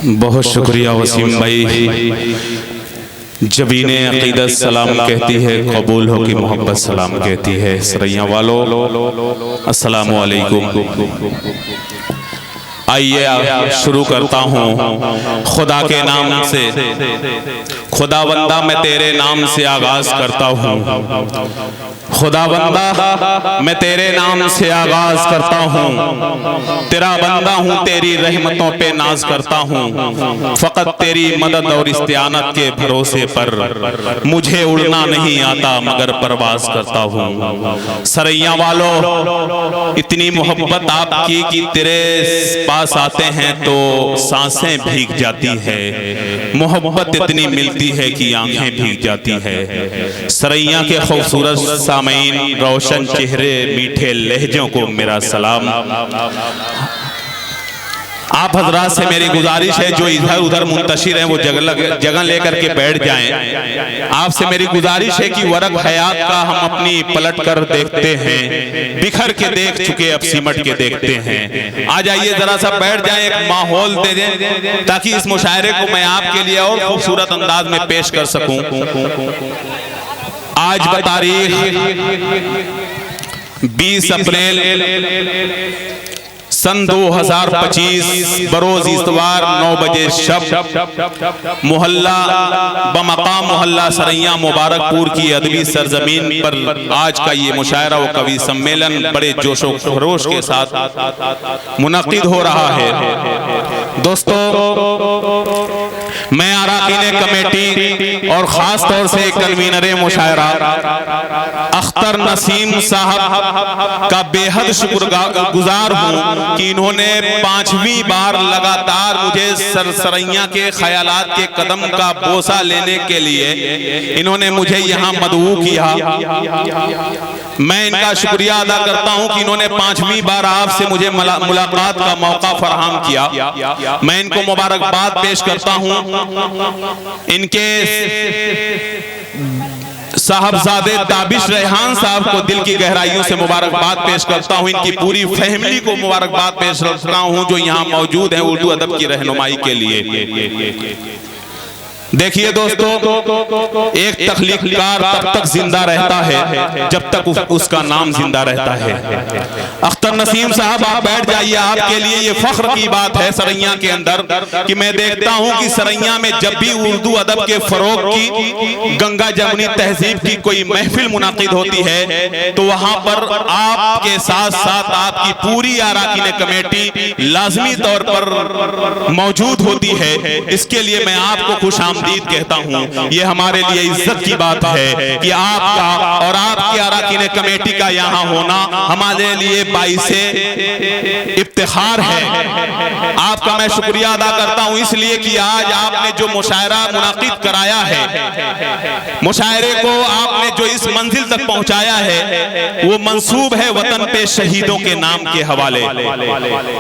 बहुत शुक्रिया वसीम भाई। जबीने अकीदत सलाम कहती है, कबूल हो कि मोहब्बत सलाम कहती है। सरैया वालों अस्सलामु अलैकुम। आइए शुरू करता हूँ खुदा के नाम से। खुदावंदा मैं तेरे नाम से आगाज करता हूँ। खुदावंदा मैं तेरे नाम से आगाज करता हूँ। तेरा बंदा हूँ, तेरी रहमतों पे नाज करता हूँ। फकत तेरी मदद और इस्तियानत के भरोसे पर मुझे उड़ना नहीं आता मगर परवाज करता हूँ। सरैया वालों इतनी मोहब्बत आपकी कि तेरे पास आते हैं तो सांसें भीग जाती है। मोहब्बत इतनी मिलती है कि आंखें भीग जाती है। सरैया के खूबसूरत सामईन, रोशन चेहरे, मीठे लहजों को मेरा सलाम। आप हजरात से मेरी गुजारिश है जो इधर उधर मुंतशिर हैं वो जगह लेकर के बैठ जाएं। आपसे मेरी गुजारिश है कि वरक हयात का हम अपनी पलट कर देखते हैं, बिखर के देख चुके अब सिमट के देखते हैं। आ जाइए जरा सा बैठ जाएं, एक माहौल दे दें ताकि इस मुशायरे को मैं आपके लिए और खूबसूरत अंदाज में पेश कर सकूं। आज तारीख 20 अप्रैल सन 2025 बरोज इतवार 9 बजे शब मोहल्ला बमकाम मोहल्ला सरैया मुबारकपुर की अदबी सरजमीन पर आज का ये मुशायरा व कवि सम्मेलन बड़े जोशो खरोश के साथ मुनक़िद हो रहा है। दोस्तों, मैं अरकान कमेटी और ख़ास तौर से कन्वीनर मुशायरा अख्तर नसीम साहब का बेहद शुक्रगुजार हूँ कि इन्होंने 5वीं बार लगातार मुझे सरैया के ख्यालात के कदम का बोसा लेने के लिए इन्होंने मुझे यहाँ मदऊ किया। मैं इनका शुक्रिया अदा करता हूँ कि इन्होंने 5वीं बार आपसे मुझे मुलाकात का मौका फराहम किया। मैं इनको मुबारकबाद पेश करता हूँ। इनके साहबजादे ताबिश रेहान साहब को दिल की गहराइयों से मुबारकबाद पेश करता हूं। इनकी पूरी फैमिली को मुबारकबाद पेश करता हूं जो यहां मौजूद हैं उर्दू अदब की रहनुमाई के लिए। देखिए दोस्तों, एक तख्लीक़कार तब तक जिंदा रहता है जब तक उसका नाम जिंदा रहता है। अख्तर नसीम साहब आप बैठ जाइए। आपके लिए ये फख्र की बात है सरैया के अंदर कि मैं देखता हूं कि सरैया में जब भी उर्दू अदब के फरोग की, गंगा जमुनी तहजीब की कोई महफिल मुनाकिद होती है तो वहां पर आपके साथ साथ आपकी पूरी अरकान कमेटी लाजमी तौर पर मौजूद होती है। इसके लिए मैं आपको खुश कहता हूं। ये हमारे लिए इज्जत की बात है कि आपका और आपकी अरकान कमेटी का यहाँ होना हमारे लिए बाइसे इफ्तिखार है। आपका मैं शुक्रिया अदा करता हूं इसलिए कि आज आपने जो मुशायरा मुनाकिद कराया है, मुशायरे को आपने जो इस मंजिल तक पहुंचाया है वो मंसूब है वतन पे शहीदों के नाम के हवाले।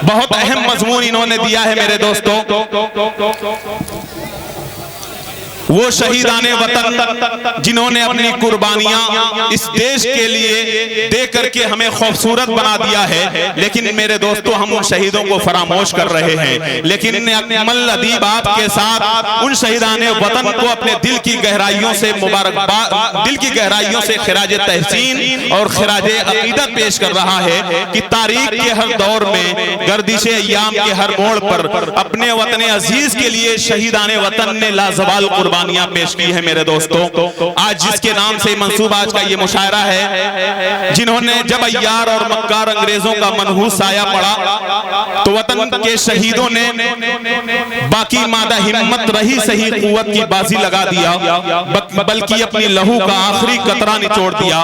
बहुत अहम मजमून इन्होंने दिया है मेरे दोस्तों। वो शहीदाने वतन जिन्होंने अपनी कुर्बानियां इस देश के लिए दे करके हमें खूबसूरत बना दिया है, लेकिन मेरे दोस्तों हम उन शहीदों को फरामोश कर रहे हैं। लेकिन अकमल अदीब आपके साथ उन शहीदाने वतन को अपने दिल की गहराइयों से मुबारकबाद, दिल की गहराइयों से खिराज तहसीन और खिराज अकीदत पेश कर रहा है कि तारीख के हर दौर में, गर्दिश अय्याम के हर मोड़ पर अपने वतन अजीज के लिए शहीदाने वतन ने लाजवाल कुर्बानियां पेश की है। मेरे दोस्तों, आज जिसके नाम से मंसूब आज का ये मुशायरा है, जिन्होंने जब अय्यार और मक्कार अंग्रेजों का मनहूस साया पड़ा तो वतन के शहीदों ने बाकी मादा हिम्मत रही सही कुव्वत की बाजी लगा दिया, बल्कि अपनी लहू का आखिरी कतरा निचोड़ दिया।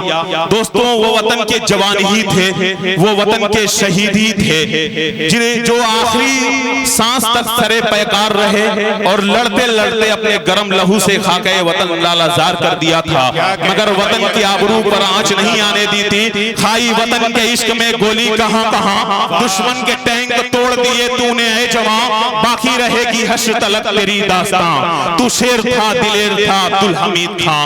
दोस्तों, वो वतन के जवान ही थे, वो वतन के शहीद ही थे, जिन्हें जो आखिरी सांस तक सरे पैकार रहे और लड़ते लड़ते अपने गर्म लहू से खाके वतन लालाजार कर दिया था, मगर वतन की आबरू पर आंच नहीं आने दी थी। खाई वतन के इश्क में गोली कहां कहां, दुश्मन के टैंक तोड़ दिए तूने ऐ जवां, बाकी रहेगी हश्र तलक तेरी दास्तां। तू शेर था, दिलेर था, अब्दुल हमीद था।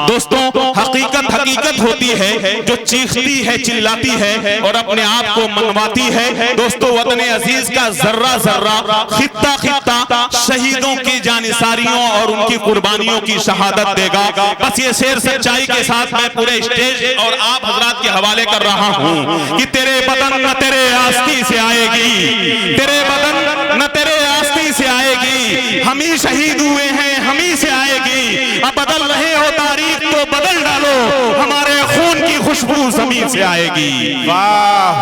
दोस्तों, हकीकत हकीकत होती है जो चीखती है, चिल्लाती है और अपने आप को मनवाती है। दोस्तों, वतन अजीज का जर्रा जर्रा, खित्ता खित्ता शहीदों की जानिसारियों और उनकी कुर्बानियों की शहादत देगा। बस ये शेर सच्चाई के साथ मैं पूरे स्टेज और आप हजरात के हवाले कर रहा हूं कि तेरे बदन न तेरे आस्ती से आएगी, तेरे बदन न तेरे आस्ती से आएगी, हम ही शहीद हुए हैं, हम ही से आएगी। अब बदल रहे हो तारीख तो बदल डालो, हमारे खून की खुशबू जमीन से आएगी।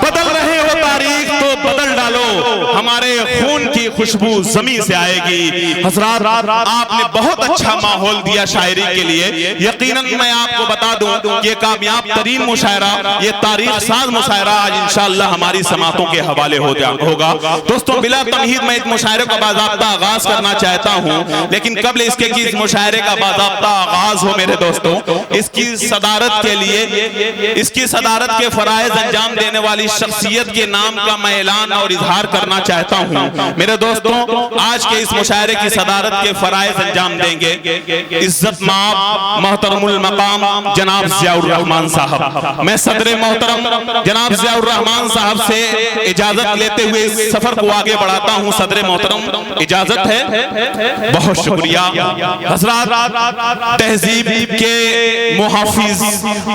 बदल रहे हो तारीख तो बदल डालो, हमारे खून की खुशबू जमीन से आएगी। हजरात, आपने बहुत अच्छा माहौल दिया शायरी के लिए। यकीनन मैं आपको बता दूं कि कामयाब तरीन मुशायरा, ये तारीख साज मुशायरा आज इंशाअल्लाह हमारी समातों के हवाले होगा। दोस्तों, बिला तमहीद मैं इस मुशायरे का बाज़ाब्ता आगाज करना चाहता हूं, लेकिन कबल इसके कि इस मुशायरे का बाज़ाब्ता आगाज हो मेरे दोस्तों, इसकी सदारत के लिए, इसकी सदारत के फराइज अंजाम देने वाली शख्सियत के नाम का मैं ऐलान और इजहार करना चाहता हूं। मेरे दोस्तों, आज के इस मुशायरे की सदारत के फराइज अंजाम देंगे इज्जत माब मोहतरमुल मकाम जनाब ज़ियाउर रहमान साहब। मैं सदर मोहतरम जनाब ज़ियाउर रहमान साहब से इजाजत लेते हुए इस सफर को आगे बढ़ाता हूं। सदर मोहतरम, इजाजत है? बहुत शुक्रिया। हजरात, तहजीब के मुहाफिज,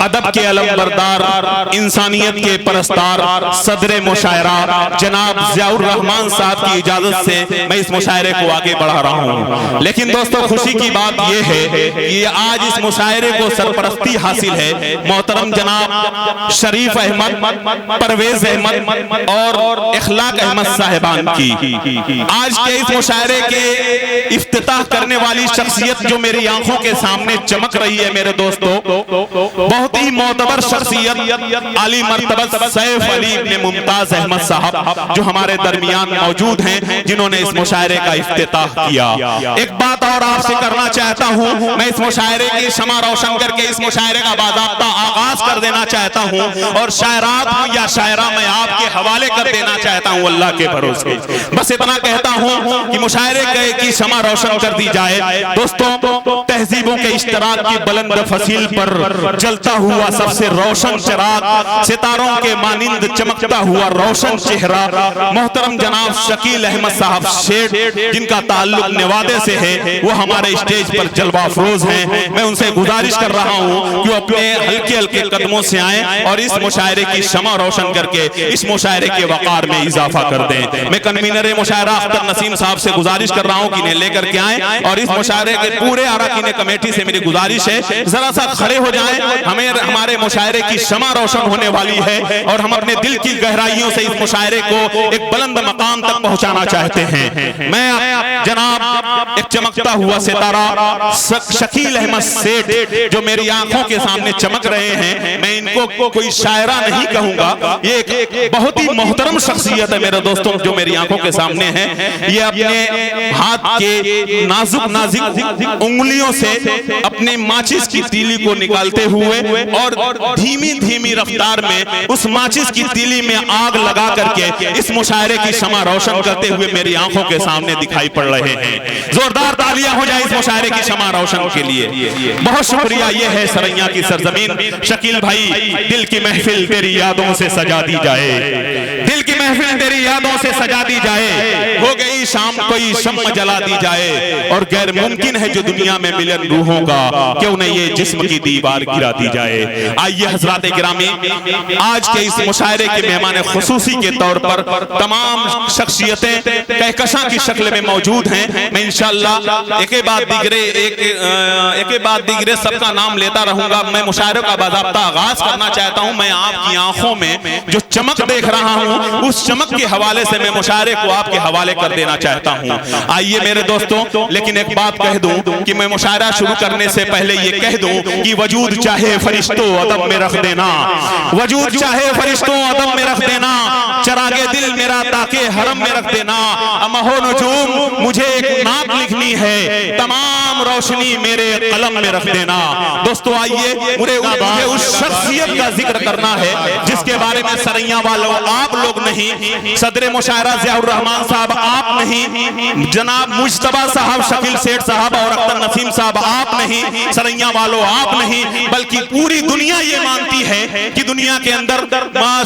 अदब के अलमबरदार, इंसानियत के परस्तार सदर मुशायरा जनाब ज़ियाउर रहमान साहब की इजाजत से मैं इस मुशायरे को आगे बढ़ा रहा हूं। लेकिन दोस्तों, खुशी की बात यह है कि आज इस मुशायरे को सरपरस्ती हासिल है मोहतरम जनाब शरीफ अहमद, परवेज अहमद और इखलाक अहमद साहिबान की। आज के इस मुशायरे के इफ्तिताह करने वाली शख्सियत जो मेरी आंखों के सामने चमक रही है मेरे दोस्तों, बहुत ही मोतबर शख्सियत आली मर्तबत सैफ अली इब्न मुमताज अहमद साहब जो हमारे दरमियान मौजूद हैं, जिन्होंने इस मुशायरे का इफ्तिताह किया। एक बात और आपसे करना चाहता हूं, मैं इस मुशायरे की शमा रोशन करके इस मुशायरे का बाज़ाब्ता आगाज कर देना चाहता हूं और शायरात या शायरा मैं आपके हवाले कर देना चाहता हूं अल्लाह के भरोसे। बस इतना कहता हूं कि मुशायरे की शमा रोशन कर दी जाए। दोस्तों, तहजीबों के इश्तराक की बुलंद फसील पर जलता हुआ सबसे रोशन चिराग, सितारों के मानिंद चमकता हुआ रोशन चेहरा मोहतरम जनाब शकील अहमद साहब शेठ, जिनका ताल्लुक नेवादे से है, वो हमारे स्टेज पर जलवा अफरोज हैं। मैं उनसे गुजारिश कर रहा हूं कि अपने हल्के हल्के कदमों से आएं और इस मुशायरे की शमा रोशन करके इस मुशायरे के वकार में इजाफा कर दें। मैं कन्वीनर मुशायरा अख्तर नसीम साहब से गुजारिश कर रहा हूं कि इन्हें लेकर के आएं और इस मुशायरे के पूरे अरकान कमेटी से मेरी गुजारिश है जरा सा खड़े हो जाएं। हमें हमारे मुशायरे की शमा रोशन होने वाली है और हम अपने दिल की गहराइयों से इस मुशायरे को एक बुलंद मकाम तक पहुंचाना चाहते हैं। मैं जनाब एक चमकता हुआ सितारा शकील अहमद सेठ जो मेरी आंखों के सामने चमक रहे हैं, मैं इनको कोई शायरा नहीं कहूंगा, ये एक बहुत ही मोहतरम शख्सियत है मेरे दोस्तों जो मेरी आंखों के सामने है। ये अपने हाथ के नाजुक नाजुक उंगलियों से अपने माचिस की तीली को निकालते हुए और धीमी धीमी रफ्तार में उस माचिस की तीली में आग लगा करके इस मुशायरे की शमा रोशन करते हुए मेरी आंखों के सामने दिखाई पड़ रहे हैं। जोरदार तालियां हो जाए इस मुशायरे की शमा रोशन के लिए। बहुत शुक्रिया। ये है सरैया की सरजमीन। शकील भाई, दिल की महफिल तेरी यादों से सजा दी जाए, दिल की महफिल तेरी यादों से सजा दी जाए, हो गई शाम कोई शम्म जला दी जाए और गैर मुमकिन है जो दुनिया में मिलन रूहों का, क्यों न ये जिस्म की दीवार गिरा दी जाए। आइए हजरात गिरामी, आज के इस मुशायरे के मेहमान खुसूसी के तौर पर तमाम शख्सियतें कहकशां की शक्ल में मौजूद हैं। मैं इंशाअल्लाह एक बाद दिगरे सबका नाम लेता रहूंगा। मैं मुशायरे का बाज़ाब्ता आगाज करना चाहता हूं। मैं आपकी आंखों में जो चमक देख रहा हूं उस चमक के हवाले से मैं मुशायरे को आपके हवाले कर देना चाहता हूं। आइए मेरे दोस्तों, लेकिन एक बात कह दूं कि मैं मुशायरा शुरू करने से पहले ये कह दूं कि वजूद चाहे फरिश्तों अदब में रख देना, वजूद चाहे फरिश्तों अदब में रख देना, चरागे दिल मेरा ताके हरम में रख देना, अमहो नजूम मुझे एक नात लिखनी है, तमाम तमाम रोशनी मेरे कलम में रख देना। दोस्तों आइए मुझे उस शख्सियत का जिक्र करना है जिसके बारे में सरैया वालों आप लोग नहीं, सदर मुशायरा ज़ियाउर रहमान साहब आप नहीं, जनाब मुश्तबा साहब, शकील सेठ साहब और अख्तर नसीम साहब आप नहीं, सरैया वालों आप नहीं, बल्कि पूरी दुनिया ये मानती है कि दुनिया के अंदर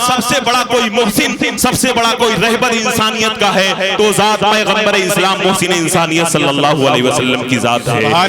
सबसे बड़ा कोई मुहसिन, सबसे बड़ा कोई रहबर इंसानियत का है तो ज़ात पैगंबर इस्लाम मुहसिन इंसानियत सल्लल्लाहु अलैहि वसल्लम की ज़ात है।